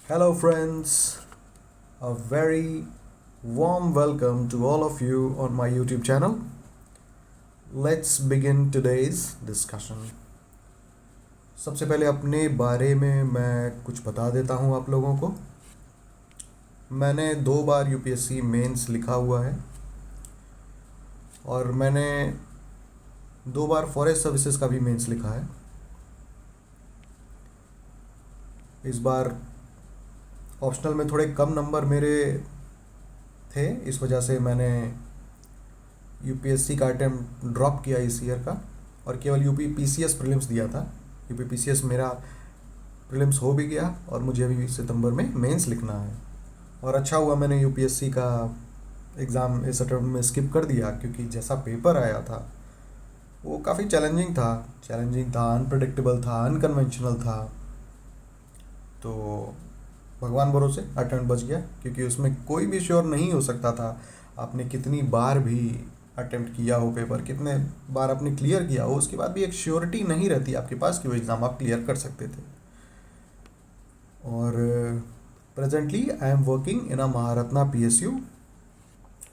Hello, friends. A very warm welcome to all of you on my YouTube channel. Let's begin today's discussion. सबसे पहले अपने बारे में मैं कुछ बता देता हूँ आप लोगों को। मैंने 2 बार यूपीएससी मेंस लिखा हुआ है और मैंने 2 बार फॉरेस्ट सर्विसेज का भी मेंस लिखा है। इस बार ऑप्शनल में थोड़े कम नंबर मेरे थे, इस वजह से मैंने यूपीएससी का अटेम्प्ट ड्रॉप किया इस ईयर का और केवल यूपी पीसीएस प्रीलिम्स दिया था। यूपी पीसीएस मेरा प्रीलिम्स हो भी गया और मुझे अभी सितंबर में मेंस लिखना है। और अच्छा हुआ मैंने यूपीएससी का एग्ज़ाम इस अटेम्प्ट में स्किप कर दिया, क्योंकि जैसा पेपर आया था वो काफ़ी चैलेंजिंग था, अनप्रेडिक्टेबल था, अनकन्वेंशनल था। तो भगवान भरोसे अटेम्प्ट बच गया, क्योंकि उसमें कोई भी श्योर नहीं हो सकता था आपने कितनी बार भी अटेम्प्ट किया हो पेपर, कितने बार आपने क्लियर किया हो, उसके बाद भी एक श्योरिटी नहीं रहती आपके पास कि वो एग्ज़ाम आप क्लियर कर सकते थे। और presently I am working in a Maharatna PSU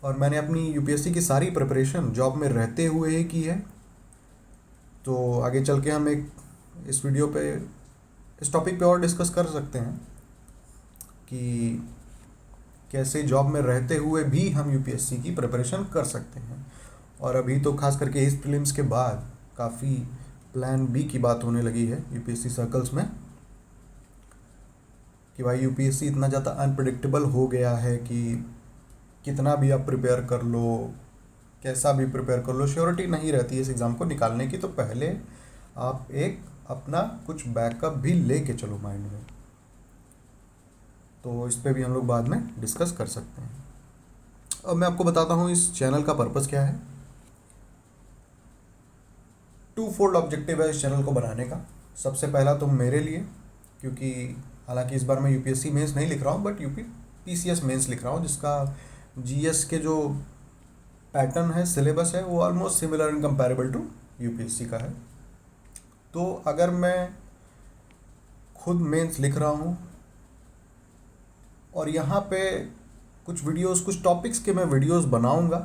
और मैंने अपनी यूपीएससी की सारी प्रिपरेशन जॉब में रहते हुए ही की है। तो आगे चल के हम इस वीडियो पे इस टॉपिक पे और डिस्कस कर सकते हैं कि कैसे जॉब में रहते हुए भी हम यूपीएससी की प्रिपरेशन कर सकते हैं। और अभी तो खास करके इस प्रीलिम्स के बाद काफ़ी प्लान बी की बात होने लगी है यूपीएससी सर्कल्स में कि भाई यूपीएससी इतना ज़्यादा अनप्रिडिक्टेबल हो गया है कि कितना भी आप प्रिपेयर कर लो, कैसा भी प्रिपेयर कर लो, श्योरिटी नहीं रहती है इस एग्ज़ाम को निकालने की। तो पहले आप एक अपना कुछ बैकअप भी लेके चलो माइंड में। तो इस पे भी हम लोग बाद में डिस्कस कर सकते हैं। अब मैं आपको बताता हूँ इस चैनल का पर्पस क्या है। 2-fold ऑब्जेक्टिव है इस चैनल को बनाने का। सबसे पहला तो मेरे लिए, क्योंकि हालांकि इस बार मैं यूपीएससी मेंस नहीं लिख रहा हूँ, बट यूपी पीसीएस मेंस लिख रहा हूँ, जिसका जीएस के जो पैटर्न है, सिलेबस है, वो almost similar and comparable to UPSC का है। तो अगर मैं खुद मेंस लिख रहा हूँ और यहाँ पे कुछ वीडियोस, कुछ टॉपिक्स के मैं वीडियोस बनाऊंगा,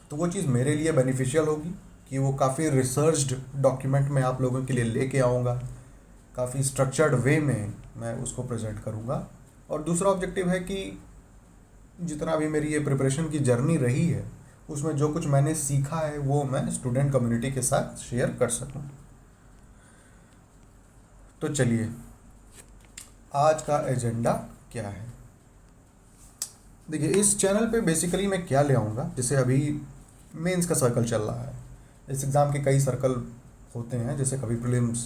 तो वो चीज़ मेरे लिए बेनिफिशियल होगी कि वो काफ़ी रिसर्च्ड डॉक्यूमेंट में आप लोगों के लिए लेके आऊँगा, काफ़ी स्ट्रक्चर्ड वे में मैं उसको प्रेजेंट करूँगा। और दूसरा ऑब्जेक्टिव है कि जितना भी मेरी ये प्रिपरेशन की जर्नी रही है, उसमें जो कुछ मैंने सीखा है वो मैं स्टूडेंट कम्युनिटी के साथ शेयर कर सकूँ। तो चलिए, आज का एजेंडा क्या है। देखिए, इस चैनल पे बेसिकली मैं क्या ले आऊँगा, जैसे अभी मेंस का सर्कल चल रहा है। इस एग्ज़ाम के कई सर्कल होते हैं, जैसे कभी प्रीलिम्स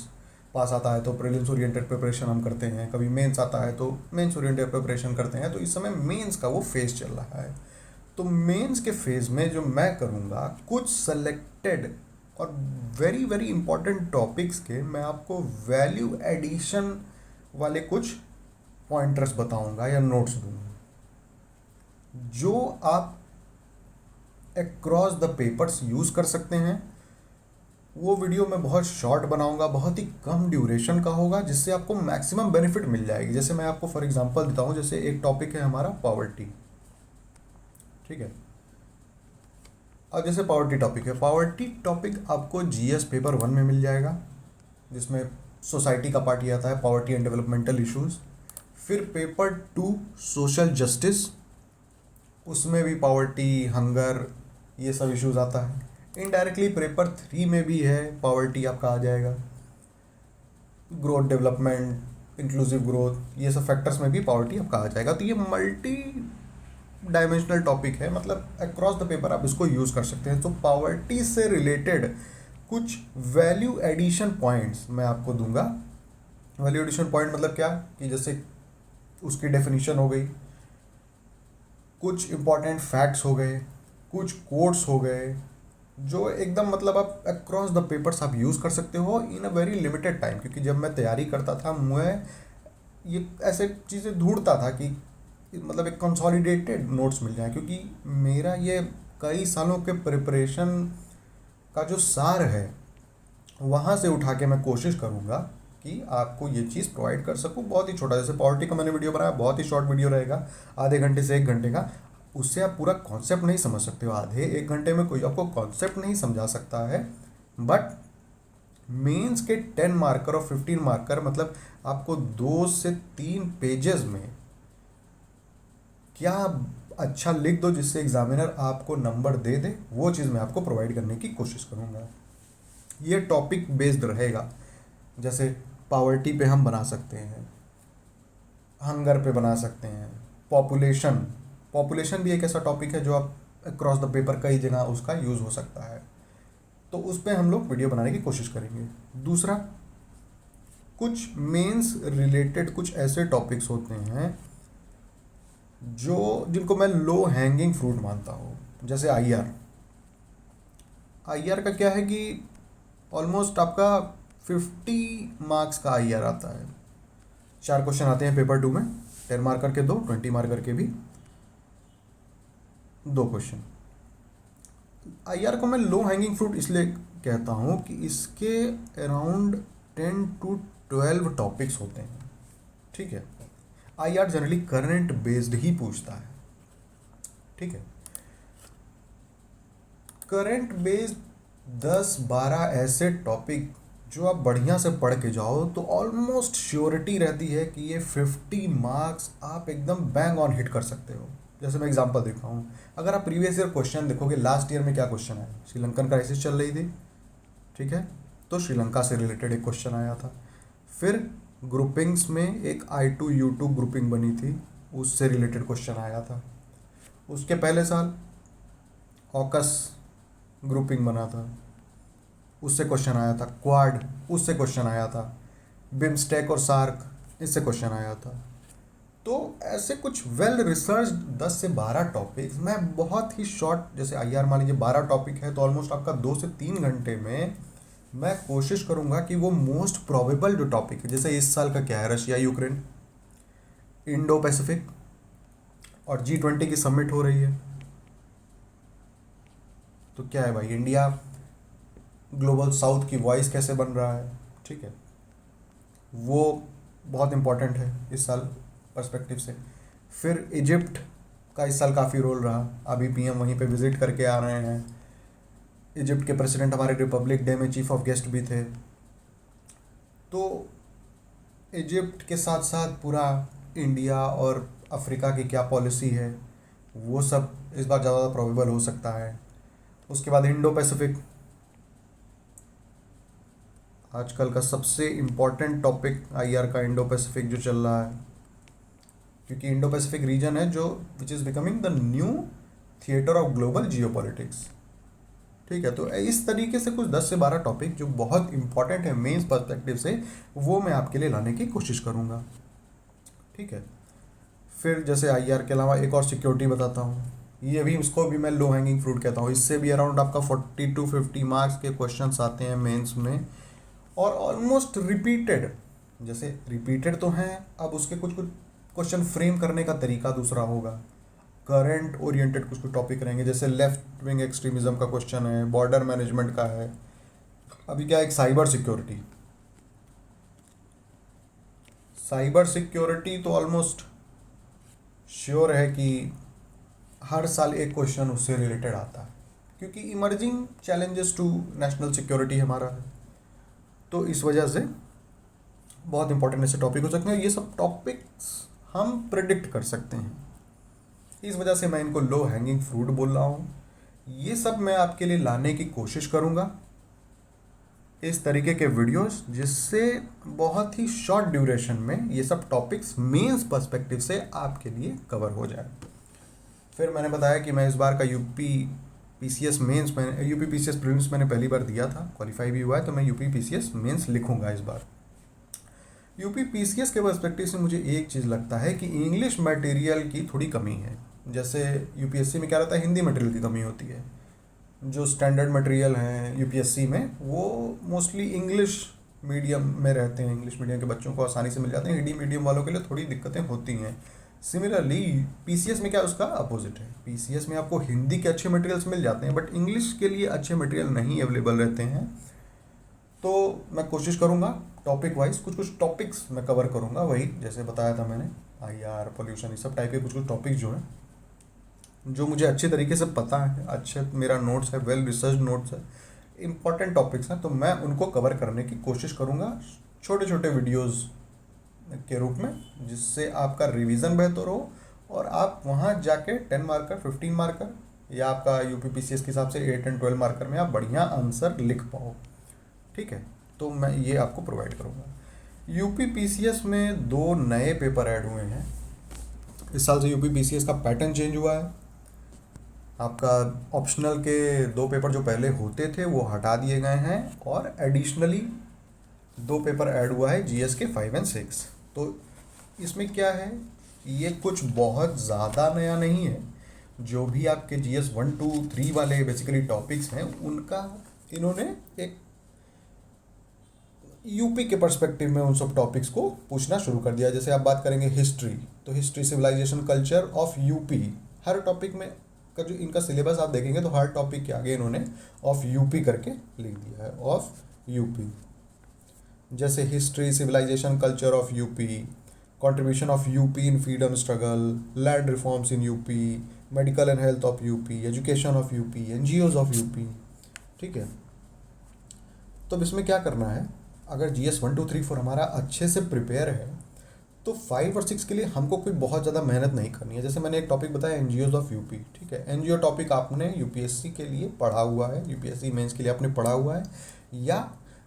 पास आता है तो प्रीलिम्स ओरिएंटेड प्रिपरेशन हम करते हैं, कभी मेंस आता है तो मेंस ओरिएंटेड प्रिपरेशन करते हैं। तो इस समय मेंस का वो फेज़ चल रहा है। तो मेंस के फेज़ में जो मैं करूँगा, कुछ सेलेक्टेड और वेरी वेरी इंपॉर्टेंट टॉपिक्स के मैं आपको वैल्यू एडिशन वाले कुछ पॉइंटर्स बताऊंगा या नोट्स दूंगा, जो आप अक्रॉस द पेपर्स यूज़ कर सकते हैं। वो वीडियो मैं बहुत शॉर्ट बनाऊंगा, बहुत ही कम ड्यूरेशन का होगा, जिससे आपको मैक्सिमम बेनिफिट मिल जाएगी। जैसे मैं आपको फॉर एग्जांपल देता हूँ, जैसे एक टॉपिक है हमारा पॉवर्टी, ठीक है। और जैसे पॉवर्टी टॉपिक है, पॉवर्टी टॉपिक आपको जीएस पेपर 1 में मिल जाएगा, जिसमें सोसाइटी का पार्ट ये आता है, पॉवर्टी एंड डेवलपमेंटल इश्यूज़। फिर पेपर 2 सोशल जस्टिस, उसमें भी पॉवर्टी, हंगर, ये सब इश्यूज़ आता है। इनडायरेक्टली पेपर 3 में भी है, पॉवर्टी आपका आ जाएगा, ग्रोथ, डेवलपमेंट, इंक्लूसिव ग्रोथ, ये सब फैक्टर्स में भी पॉवर्टी आपका आ जाएगा। तो ये मल्टी डायमेंशनल टॉपिक है, मतलब अक्रॉस द पेपर आप इसको यूज़ कर सकते हैं। तो पॉवर्टी से रिलेटेड कुछ वैल्यू एडिशन पॉइंट्स मैं आपको दूंगा। वैल्यू एडिशन पॉइंट मतलब क्या, कि जैसे उसकी डेफिनेशन हो गई, कुछ इंपॉर्टेंट फैक्ट्स हो गए, कुछ कोट्स हो गए, जो एकदम मतलब आप अक्रॉस द पेपर्स आप यूज़ कर सकते हो इन अ वेरी लिमिटेड टाइम। क्योंकि जब मैं तैयारी करता था, मैं ये ऐसे चीज़ें ढूंढता था कि मतलब एक कंसोलिडेटेड नोट्स मिल जाए, क्योंकि मेरा ये कई सालों के प्रिपरेशन का जो सार है, वहाँ से उठा के मैं कोशिश करूँगा कि आपको ये चीज़ प्रोवाइड कर सकूँ। बहुत ही छोटा, जैसे पॉवर्टी का मैंने वीडियो बनाया, बहुत ही शॉर्ट वीडियो रहेगा, आधे घंटे से 1 घंटे का। उससे आप पूरा कॉन्सेप्ट नहीं समझ सकते हो, आधे 1 घंटे में कोई आपको कॉन्सेप्ट नहीं समझा सकता है। बट मेंस के 10 मार्कर और 15 मार्कर, मतलब आपको 2 से 3 पेजेस में क्या अच्छा लिख दो जिससे एग्जामिनर आपको नंबर दे दे, वो चीज़ मैं आपको प्रोवाइड करने की कोशिश करूँगा। ये टॉपिक बेस्ड रहेगा। जैसे पावर्टी पे हम बना सकते हैं, हंगर पे बना सकते हैं, पॉपुलेशन। पॉपुलेशन भी एक ऐसा टॉपिक है जो आप अक्रॉस द पेपर कई जगह उसका यूज़ हो सकता है, तो उस पर हम लोग वीडियो बनाने की कोशिश करेंगे। दूसरा, कुछ मेंस रिलेटेड कुछ ऐसे टॉपिक्स होते हैं जिनको मैं लो हैंगिंग फ्रूट मानता हूँ, जैसे आईआर। आईआर का क्या है कि ऑलमोस्ट आपका 50 मार्क्स का आईआर आता है। 4 क्वेश्चन आते हैं पेपर 2 में, 10 मार्कर के 2, 20 मार्कर के भी 2 क्वेश्चन। आईआर को मैं लो हैंगिंग फ्रूट इसलिए कहता हूँ कि इसके अराउंड 10 to 12 टॉपिक्स होते हैं, ठीक है। आईआर जनरली करंट बेस्ड ही पूछता है, ठीक है। करंट बेस्ड 10-12 ऐसे टॉपिक जो आप बढ़िया से पढ़ के जाओ तो ऑलमोस्ट श्योरिटी रहती है कि ये 50 मार्क्स आप एकदम बैंग ऑन हिट कर सकते हो। जैसे मैं एग्जांपल देखा हूँ, अगर आप प्रीवियस ईयर क्वेश्चन देखोगे, लास्ट ईयर में क्या क्वेश्चन आया, श्रीलंकन क्राइसिस चल रही थी, ठीक है, तो श्रीलंका से रिलेटेड एक क्वेश्चन आया था। फिर ग्रुपिंग्स में एक I2U2 ग्रुपिंग बनी थी, उससे रिलेटेड क्वेश्चन आया था। उसके पहले साल ऑकस ग्रुपिंग बना था, उससे क्वेश्चन आया था। क्वाड, उससे क्वेश्चन आया था। बिम्स्टेक और सार्क, इससे क्वेश्चन आया था। तो ऐसे कुछ वेल रिसर्च 10 से 12 टॉपिक्स मैं बहुत ही शॉर्ट, जैसे आईआर मान लीजिए 12 टॉपिक है तो ऑलमोस्ट आपका 2 से 3 घंटे में मैं कोशिश करूंगा कि वो मोस्ट प्रोबेबल जो टॉपिक है, जैसे इस साल का क्या है, रशिया यूक्रेन, इंडो पैसिफिक और G20 की समिट हो रही है, तो क्या है भाई, इंडिया ग्लोबल साउथ की वॉइस कैसे बन रहा है, ठीक है, वो बहुत इंपॉर्टेंट है इस साल पर्सपेक्टिव से। फिर इजिप्ट का इस साल काफ़ी रोल रहा, अभी पीएम वहीं पे विजिट करके आ रहे हैं। इजिप्ट के प्रेसिडेंट हमारे रिपब्लिक डे में चीफ ऑफ गेस्ट भी थे, तो इजिप्ट के साथ साथ पूरा इंडिया और अफ्रीका की क्या पॉलिसी है, वो सब इस बार ज़्यादा प्रोबेबल हो सकता है। उसके बाद इंडो पैसिफिक, आजकल का सबसे इम्पॉर्टेंट टॉपिक आईआर का इंडो पैसिफिक जो चल रहा है, क्योंकि इंडो पैसिफिक रीजन है जो which is becoming the new theatre of global geopolitics, ठीक है। तो इस तरीके से कुछ 10 से 12 टॉपिक जो बहुत इंपॉर्टेंट है मेंस पर्सपेक्टिव से, वो मैं आपके लिए लाने की कोशिश करूँगा, ठीक है। फिर जैसे आईआर के अलावा एक और सिक्योरिटी बताता हूँ, ये भी, उसको भी मैं लो हैंगिंग फ्रूट कहता हूँ। इससे भी अराउंड आपका 40 to 50 मार्क्स के क्वेश्चंस आते हैं मेंस में, और ऑलमोस्ट रिपीटेड। जैसे रिपीटेड तो हैं, अब उसके कुछ कुछ क्वेश्चन फ्रेम करने का तरीका दूसरा होगा। करंट ओरिएंटेड कुछ कुछ टॉपिक रहेंगे, जैसे लेफ्ट विंग एक्सट्रीमिज्म का क्वेश्चन है, बॉर्डर मैनेजमेंट का है। अभी क्या, एक साइबर सिक्योरिटी, साइबर सिक्योरिटी तो ऑलमोस्ट श्योर है कि हर साल एक क्वेश्चन उससे रिलेटेड आता है, क्योंकि emerging challenges to national security हमारा है, तो इस वजह से बहुत इंपॉर्टेंट ऐसे टॉपिक हो सकते हैं। ये सब टॉपिक्स हम प्रिडिक्ट कर सकते हैं, इस वजह से मैं इनको लो हैंगिंग फ्रूट बोल रहा हूँ। ये सब मैं आपके लिए लाने की कोशिश करूँगा, इस तरीके के वीडियोस, जिससे बहुत ही शॉर्ट ड्यूरेशन में ये सब टॉपिक्स मेंस पर्सपेक्टिव से आपके लिए कवर हो जाए। फिर मैंने बताया कि मैं इस बार का यूपी पीसीएस मेंस, मैंने यूपी पीसीएस प्रीलिम्स मैंने पहली बार दिया था, क्वालिफाई भी हुआ है, तो मैं यूपी पीसीएस मेंस लिखूंगा इस बार। यूपी पीसीएस के पर्सपेक्टिव से मुझे एक चीज़ लगता है कि इंग्लिश मटेरियल की थोड़ी कमी है। जैसे यूपीएससी में क्या रहता है, हिंदी मटेरियल की कमी होती है। जो स्टैंडर्ड मटेरियल हैं यूपीएससी में, वो मोस्टली इंग्लिश मीडियम में रहते हैं, इंग्लिश मीडियम के बच्चों को आसानी से मिल जाते हैं। हिंदी मीडियम वालों के लिए थोड़ी दिक्कतें होती हैं। सिमिलरली पीसीएस में क्या, उसका अपोजिट है। पीसीएस में आपको हिंदी के अच्छे मटेरियल्स मिल जाते हैं, बट इंग्लिश के लिए अच्छे मटेरियल नहीं अवेलेबल रहते हैं। तो मैं कोशिश करूँगा टॉपिक वाइज कुछ कुछ टॉपिक्स मैं कवर करूँगा, वही जैसे बताया था मैंने, IR, पोल्यूशन, ये सब टाइप के कुछ कुछ टॉपिक्स जो हैं जो मुझे अच्छे तरीके से पता है, अच्छे मेरा नोट्स है, वेल रिसर्च नोट्स है, इम्पॉर्टेंट टॉपिक्स हैं, तो मैं उनको कवर करने की कोशिश करूँगा छोटे छोटे वीडियोज़ के रूप में, जिससे आपका रिवीजन बेहतर हो और आप वहाँ जाके 10 मार्कर, 15 मार्कर या आपका UPPCS के हिसाब से 8 एंड 12 मार्कर में आप बढ़िया आंसर लिख पाओ। ठीक है, तो मैं ये आपको प्रोवाइड करूँगा। UPPCS में 2 नए पेपर ऐड हुए हैं इस साल से। UPPCS का पैटर्न चेंज हुआ है। आपका ऑप्शनल के 2 पेपर जो पहले होते थे वो हटा दिए गए हैं और एडिशनली 2 पेपर ऐड हुआ है GS के 5 और 6। तो इसमें क्या है, ये कुछ बहुत ज़्यादा नया नहीं है। जो भी आपके GS 1, 2, 3 वाले बेसिकली टॉपिक्स हैं उनका इन्होंने एक यूपी के पर्सपेक्टिव में उन सब टॉपिक्स को पूछना शुरू कर दिया। जैसे आप बात करेंगे हिस्ट्री, तो history, civilization, culture of UP, हर टॉपिक में का जो इनका सिलेबस आप देखेंगे तो हर टॉपिक के आगे इन्होंने ऑफ यूपी करके लिख दिया है, ऑफ यूपी। जैसे history, civilization, culture of UP, contribution of UP in freedom struggle, land reforms in UP, medical and health of UP, education of UP, NGOs of UP. ठीक है, तो अब इसमें क्या करना है, अगर GS 1, 2, 3, 4 हमारा अच्छे से प्रिपेयर है तो 5 और 6 के लिए हमको कोई बहुत ज़्यादा मेहनत नहीं करनी है। जैसे मैंने एक टॉपिक बताया NGOs ऑफ यूपी, ठीक है, NGO टॉपिक आपने UPSC के लिए पढ़ा हुआ है, UPSC मेंस के लिए आपने पढ़ा हुआ है, या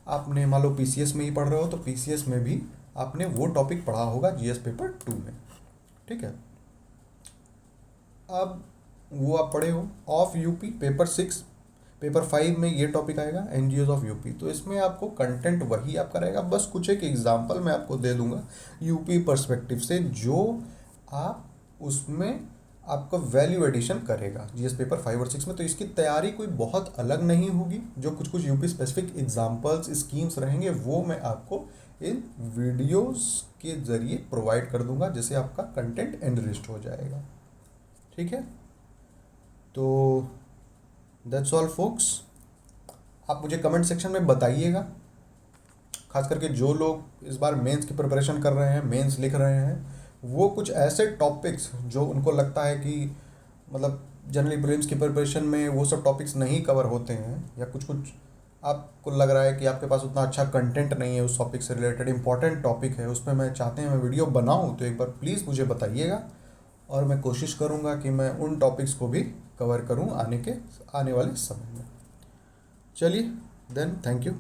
आपने मान लो PCS में ही पढ़ रहे हो तो PCS में भी आपने वो टॉपिक पढ़ा होगा GS पेपर 2 में। ठीक है, अब वो आप पढ़े हो। ऑफ यूपी पेपर 6, पेपर 5 में ये टॉपिक आएगा NGOs ऑफ यूपी। तो इसमें आपको कंटेंट वही आपका रहेगा, बस कुछ एक एग्जांपल मैं आपको दे दूंगा यूपी पर्सपेक्टिव से, जो आप उसमें आपका वैल्यू एडिशन करेगा GS पेपर 5 और 6 में। तो इसकी तैयारी कोई बहुत अलग नहीं होगी, जो कुछ कुछ यूपी स्पेसिफिक एग्जांपल्स, स्कीम्स रहेंगे वो मैं आपको इन वीडियोस के ज़रिए प्रोवाइड कर दूंगा, जिससे आपका कंटेंट एनरिच्ड हो जाएगा। ठीक है, तो दैट्स ऑल फोक्स। आप मुझे कमेंट सेक्शन में बताइएगा, खास करके जो लोग इस बार मेंस की प्रिपरेशन कर रहे हैं, मेंस लिख रहे हैं, वो कुछ ऐसे टॉपिक्स जो उनको लगता है कि मतलब जनरली प्रीलिम्स की प्रिपरेशन में वो सब टॉपिक्स नहीं कवर होते हैं, या कुछ कुछ आपको लग रहा है कि आपके पास उतना अच्छा कंटेंट नहीं है उस टॉपिक से रिलेटेड, इंपॉर्टेंट टॉपिक है, उसमें मैं चाहते हैं मैं वीडियो बनाऊँ, तो एक बार प्लीज़ मुझे बताइएगा और मैं कोशिश करूँगा कि मैं उन टॉपिक्स को भी कवर करूँ आने वाले समय में। चलिए देन, थैंक यू।